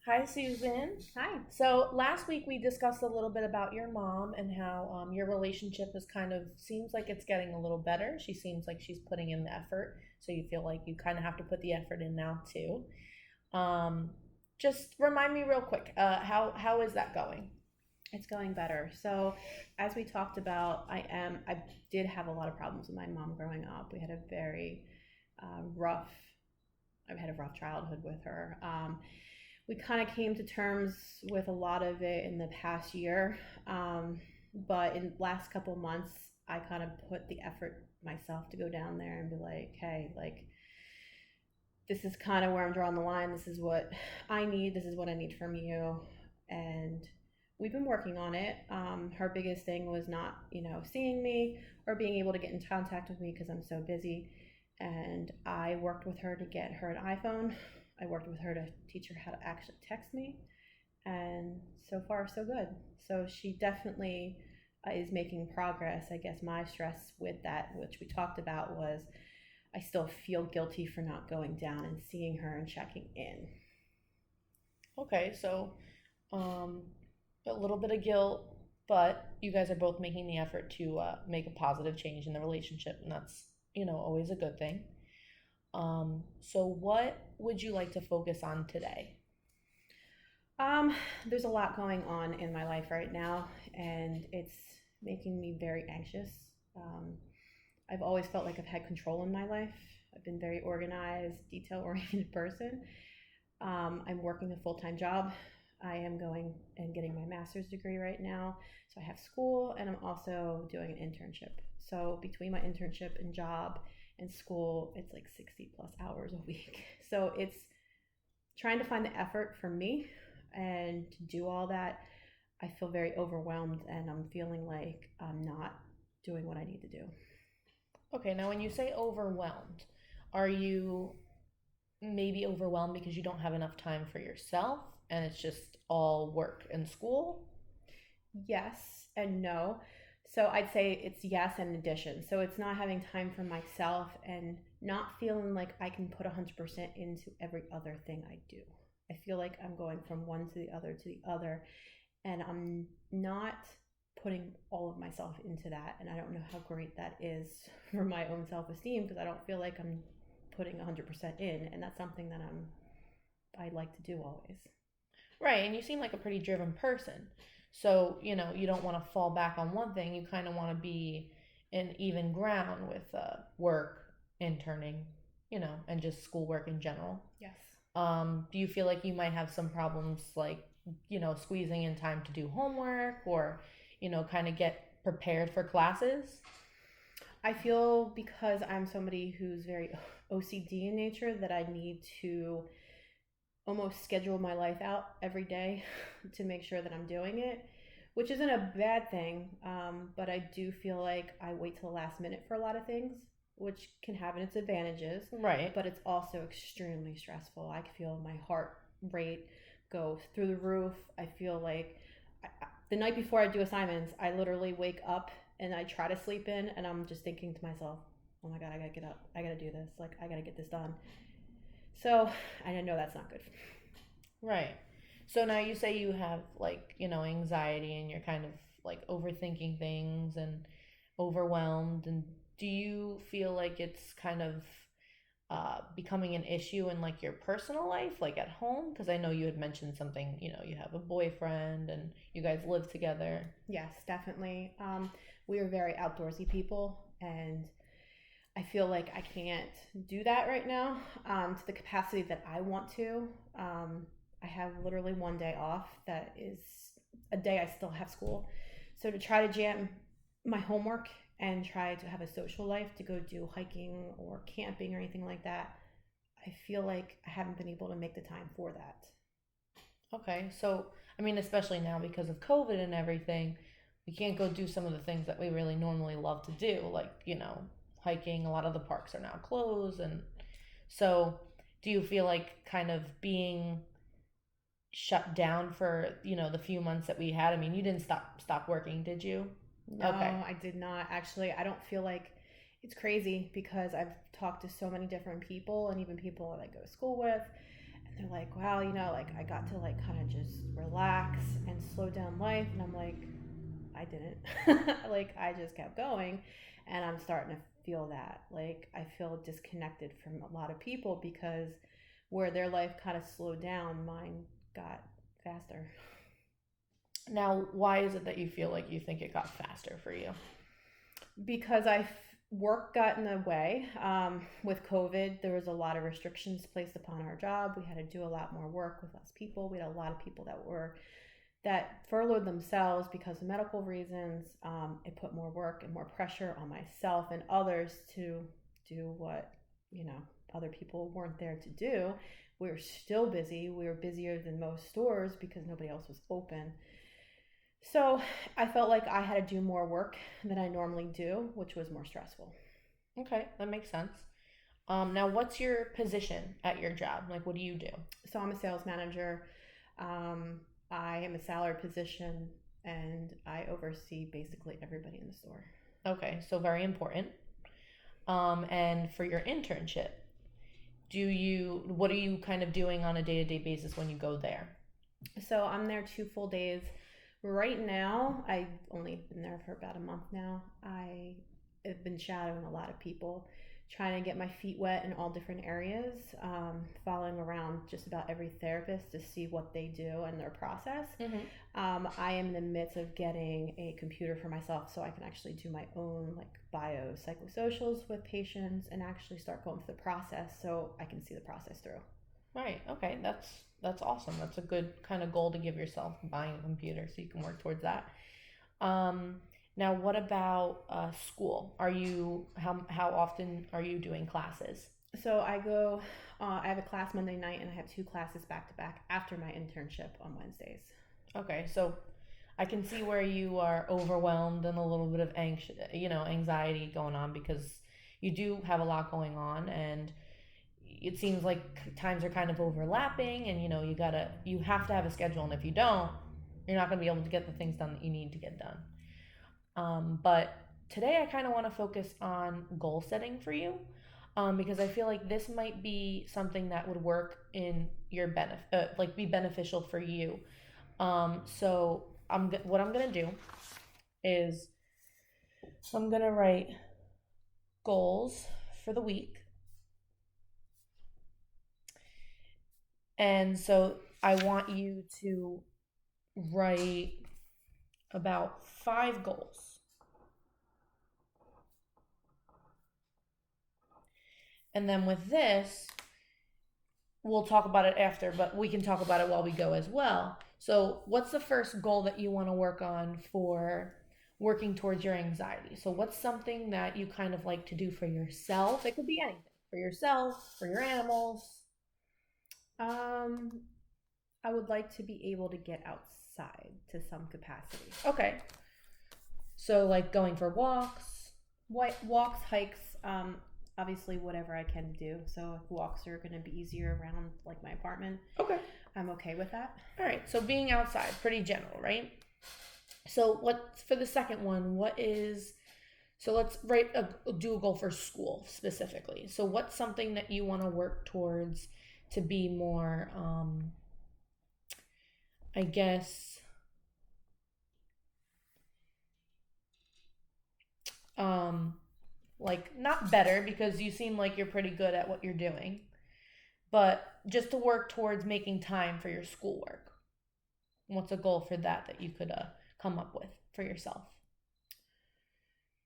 Hi, Susan. Hi. So last week we discussed a little bit about your mom and how your relationship is kind of seems like it's getting a little better. She seems like she's putting in the effort, so you feel like you kind of have to put the effort in now too. Um, just remind me real quick, how is that going? It's going better. So, as we talked about, I did have a lot of problems with my mom growing up. We had a very rough, I've had a rough childhood with her. We kind of came to terms with a lot of it in the past year. But in the last couple months, I kind of put the effort myself to go down there and be like, hey, like, this is kind of where I'm drawing the line. This is what I need. This is what I need from you. And we've been working on it. Her biggest thing was not, seeing me or being able to get in contact with me because I'm so busy. And I worked with her to get her an iPhone. I worked with her to teach her how to actually text me. And so far, so good. So she definitely is making progress. I guess my stress with that, which we talked about, was I still feel guilty for not going down and seeing her and checking in. Okay, so um, a little bit of guilt, but you guys are both making the effort to make a positive change in the relationship, and that's always a good thing. So what would you like to focus on today? Um, there's a lot going on in my life right now, and it's making me very anxious. Um, I've always felt like I've had control in my life. I've been very organized, detail oriented person. I'm working a full time job. I am going and getting my master's degree right now. So I have school and I'm also doing an internship. So between my internship and job and school, it's like 60 plus hours a week. So it's trying to find the effort for me and to do all that. I feel very overwhelmed and I'm feeling like I'm not doing what I need to do. Okay, now when you say overwhelmed, are you maybe overwhelmed because you don't have enough time for yourself and it's just all work and school? Yes and no. So I'd say it's yes and addition. So it's not having time for myself and not feeling like I can put 100% into every other thing I do. I feel like I'm going from one to the other, and I'm not putting all of myself into that. And I don't know how great that is for my own self esteem because I don't feel like I'm putting 100% in. And that's something that I like to do always. Right, and you seem like a pretty driven person. So, you don't want to fall back on one thing. You kind of want to be in even ground with work, interning, and just schoolwork in general. Yes. Do you feel like you might have some problems like, squeezing in time to do homework or, kind of get prepared for classes? I feel because I'm somebody who's very OCD in nature that I need to almost schedule my life out every day to make sure that I'm doing it, which isn't a bad thing. But I do feel like I wait till the last minute for a lot of things, which can have its advantages, Right. but it's also extremely stressful. I feel my heart rate go through the roof. I feel like the night before I do assignments, I literally wake up and I try to sleep in, and I'm just thinking to myself, "Oh my god, I gotta get up. I gotta do this. Like I gotta get this done." So I know that's not good. Right. So now you say you have like, anxiety and you're kind of like overthinking things and overwhelmed. And do you feel like it's kind of becoming an issue in like your personal life, like at home? Because I know you had mentioned something, you have a boyfriend and you guys live together. Yes, definitely. We are very outdoorsy people, and I feel like I can't do that right now to the capacity that I want to. I have literally one day off that is a day I still have school. So to try to jam my homework and try to have a social life to go do hiking or camping or anything like that, I feel like I haven't been able to make the time for that. Okay. So, I mean, especially now because of COVID and everything, we can't go do some of the things that we really normally love to do, like, hiking. A lot of the parks are now closed. And so, do you feel like kind of being shut down for, the few months that we had? I mean, you didn't stop working, did you? No, Okay. I did not. Actually, I don't feel like it's crazy because I've talked to so many different people and even people that I go to school with. they're like, wow, like I got to like kind of just relax and slow down life. And I'm like, I didn't. Like I just kept going, and I'm starting to feel that. Like I feel disconnected from a lot of people because where their life kind of slowed down, mine got faster. Now, why is it that you feel like you think it got faster for you? Because work got in the way. With COVID, there was a lot of restrictions placed upon our job. We had to do a lot more work with less people. We had a lot of people that furloughed themselves because of medical reasons. It put more work and more pressure on myself and others to do what other people weren't there to do. We were still busy. We were busier than most stores because nobody else was open. So I felt like I had to do more work than I normally do, which was more stressful. Okay, that makes sense. Now, what's your position at your job? Like, what do you do? So I'm a sales manager. Um, I am a salaried position, and I oversee basically everybody in the store. Okay, so very important. And for your internship, what are you kind of doing on a day-to-day basis when you go there? So I'm there 2 full days. Right now, I've only been there for about a month now. I have been shadowing a lot of people, trying to get my feet wet in all different areas, following around just about every therapist to see what they do and their process. I am in the midst of getting a computer for myself so I can actually do my own like biopsychosocials with patients and actually start going through the process so I can see the process through. Right. Okay. That's awesome. That's a good kind of goal to give yourself, buying a computer so you can work towards that. Um, Now, what about school? How often are you doing classes? So I go, I have a class Monday night and I have 2 classes back to back after my internship on Wednesdays. Okay, so I can see where you are overwhelmed and a little bit of anxiety going on because you do have a lot going on, and it seems like times are kind of overlapping, and you have to have a schedule, and if you don't, you're not going to be able to get the things done that you need to get done. But today I kind of want to focus on goal setting for you, because I feel like this might be something that would work in your benefit, like be beneficial for you. So what I'm gonna do is I'm gonna write goals for the week, and so I want you to write about 5 goals. And then with this, we'll talk about it after, but we can talk about it while we go as well. So, what's the first goal that you want to work on for working towards your anxiety? So, what's something that you kind of like to do for yourself? It could be anything for yourself, for your animals. Um, I would like to be able to get outside to some capacity. Okay. So, like going for walks. Walks, hikes, obviously whatever I can do. So if walks are going to be easier around like my apartment, Okay. I'm okay with that. All right. So, being outside, pretty general, right? So, what for the second one? So let's do a goal for school specifically. So, what's something that you want to work towards to be more, I guess, like not better, because you seem like you're pretty good at what you're doing, but just to work towards making time for your schoolwork? What's a goal for that you could come up with for yourself?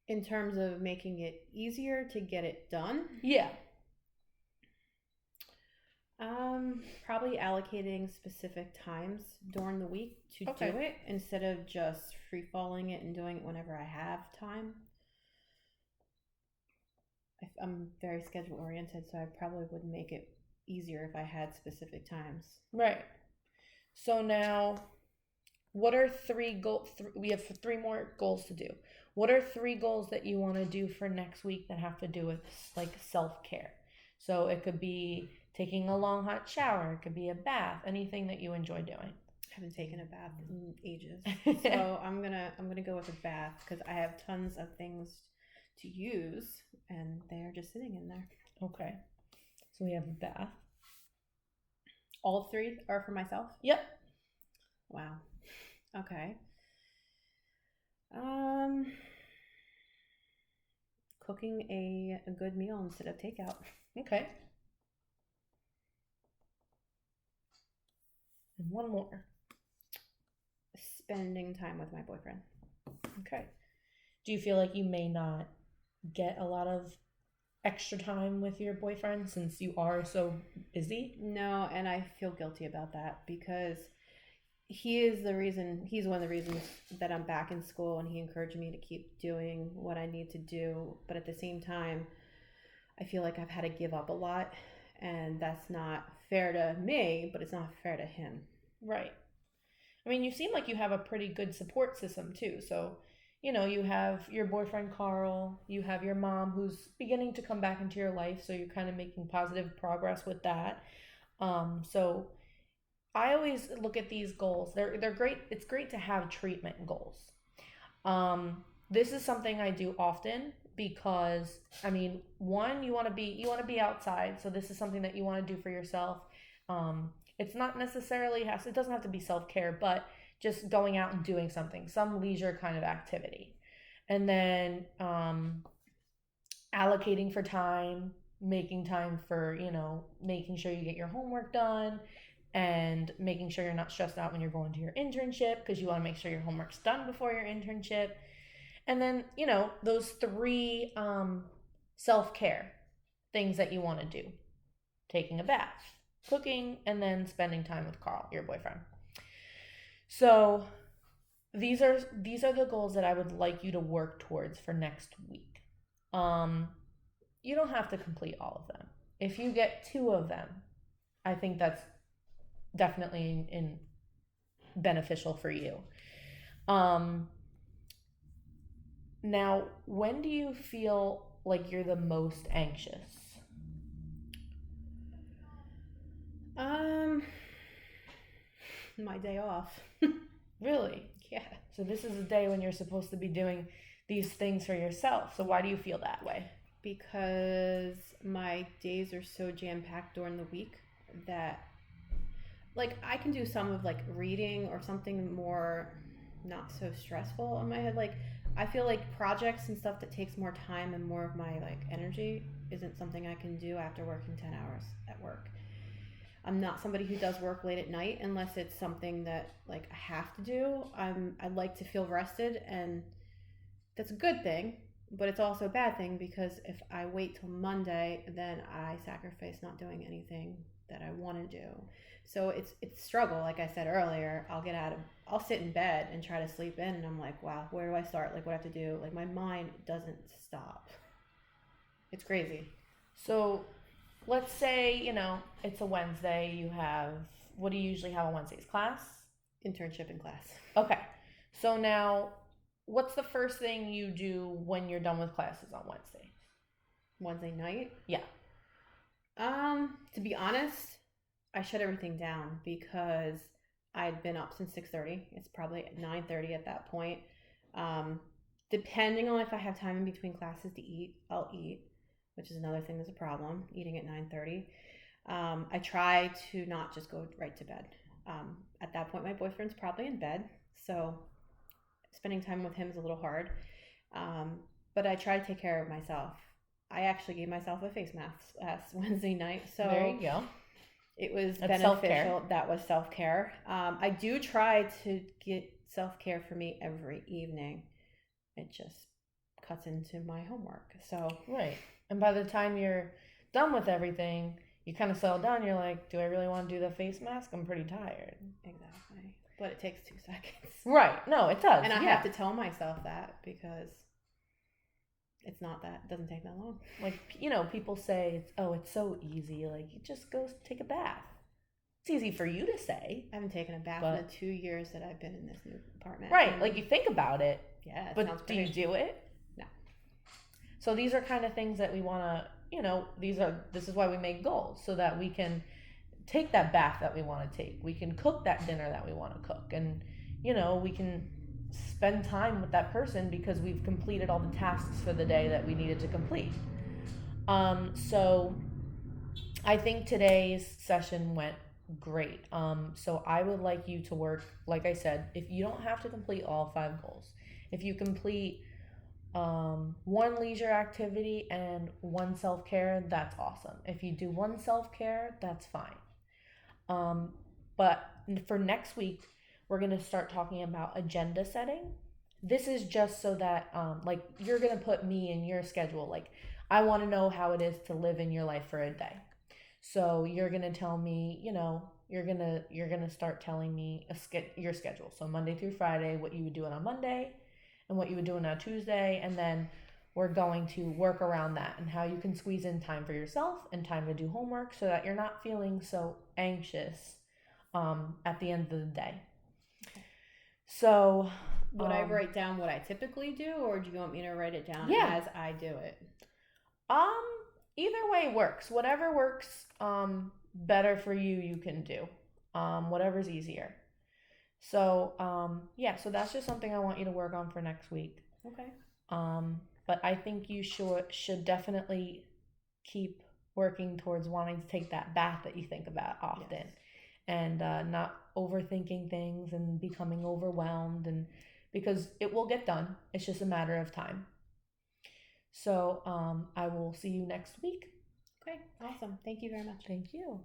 In terms of making it easier to get it done? Yeah. Probably allocating specific times during the week to do it instead of just free falling it and doing it whenever I have time. I'm very schedule oriented, so I probably would make it easier if I had specific times. Right. So now, what are 3 goals? We have 3 more goals to do. What are 3 goals that you want to do for next week that have to do with like self-care? So it could be taking a long hot shower, it could be a bath, anything that you enjoy doing. I haven't taken a bath in ages. So I'm gonna go with a bath because I have tons of things to use and they're just sitting in there. Okay. So we have a bath. All 3 are for myself? Yep. Wow. Okay. Cooking a good meal instead of takeout. Okay. And one more. Spending time with my boyfriend. Okay. Do you feel like you may not get a lot of extra time with your boyfriend since you are so busy? No, and I feel guilty about that because he's one of the reasons that I'm back in school, and he encouraged me to keep doing what I need to do. But at the same time, I feel like I've had to give up a lot, and that's not fair to me, but it's not fair to him. Right. I mean, you seem like you have a pretty good support system too. So, you have your boyfriend Carl, you have your mom who's beginning to come back into your life, so you're kind of making positive progress with that. So I always look at these goals. They're great. It's great to have treatment goals. This is something I do often because I mean, one, you want to be outside, so this is something that you want to do for yourself. It's not necessarily it doesn't have to be self-care, but just going out and doing something, some leisure kind of activity. And then allocating for time, making time for, making sure you get your homework done and making sure you're not stressed out when you're going to your internship because you want to make sure your homework's done before your internship. And then, those 3 self-care things that you want to do. Taking a bath, cooking, and then spending time with Carl, your boyfriend. So these are the goals that I would like you to work towards for next week. You don't have to complete all of them. If you get 2 of them, I think that's definitely in beneficial for you. Now, when do you feel like you're the most anxious? My day off. Really? Yeah. So this is a day when you're supposed to be doing these things for yourself. So why do you feel that way? Because my days are so jam-packed during the week that I can do some of reading or something more not so stressful in my head. I feel like projects and stuff that takes more time and more of my energy isn't something I can do after working 10 hours at work. I'm not somebody who does work late at night unless it's something that I have to do. I like to feel rested, and that's a good thing, but it's also a bad thing because if I wait till Monday, then I sacrifice not doing anything that I want to do. So it's a struggle. Like I said earlier, I'll sit in bed and try to sleep in, and I'm like, wow, where do I start? What do I have to do? My mind doesn't stop. It's crazy. So let's say, it's a Wednesday. What do you usually have on Wednesdays? Class? Internship and class. Okay. So now, what's the first thing you do when you're done with classes on Wednesday? Wednesday night? Yeah. To be honest, I shut everything down because I'd been up since 6:30. It's probably 9:30 at that point. Depending on if I have time in between classes to eat, I'll eat, which is another thing that's a problem, eating at 9:30. I try to not just go right to bed. At that point, my boyfriend's probably in bed, so spending time with him is a little hard. But I try to take care of myself. I actually gave myself a face mask last Wednesday night, so there you go. It was That's beneficial. self-care. That was self-care. I do try to get self-care for me every evening. It just cuts into my homework. So Right. And by the time you're done with everything, you kind of settle down. You're like, do I really want to do the face mask? I'm pretty tired. Exactly. But it takes 2 seconds. Right. No, it does. And I have to tell myself that because it doesn't take that long. People say, it's so easy. You just go take a bath. It's easy for you to say. I haven't taken a bath in the 2 years that I've been in this new apartment. Right. You think about it. Yeah. But do you do it? No. So these are kind of things that we want to, this is why we make goals, so that we can take that bath that we want to take. We can cook that dinner that we want to cook. And, we can spend time with that person because we've completed all the tasks for the day that we needed to complete. So I think today's session went great. So I would like you to work, like I said, if you don't have to complete all 5 goals, if you complete one leisure activity and one self care, that's awesome. If you do one self care, that's fine. Um, but for next week, we're gonna start talking about agenda setting. This is just so that like you're gonna put me in your schedule. Like I want to know how it is to live in your life for a day. So you're gonna tell me, you're gonna start telling me your schedule. So Monday through Friday, what you would do on a Monday, and what you would do on a Tuesday, and then we're going to work around that and how you can squeeze in time for yourself and time to do homework so that you're not feeling so anxious at the end of the day. So, would I write down what I typically do, or do you want me to write it down as I do it? Um, either way works. Whatever works better for you, you can do. Whatever's easier. So, yeah, so that's just something I want you to work on for next week. Okay. But I think you should definitely keep working towards wanting to take that bath that you think about often. Yes. And not overthinking things and becoming overwhelmed, and because it will get done. It's just a matter of time. So I will see you next week. Okay, awesome. Thank you very much. Thank you.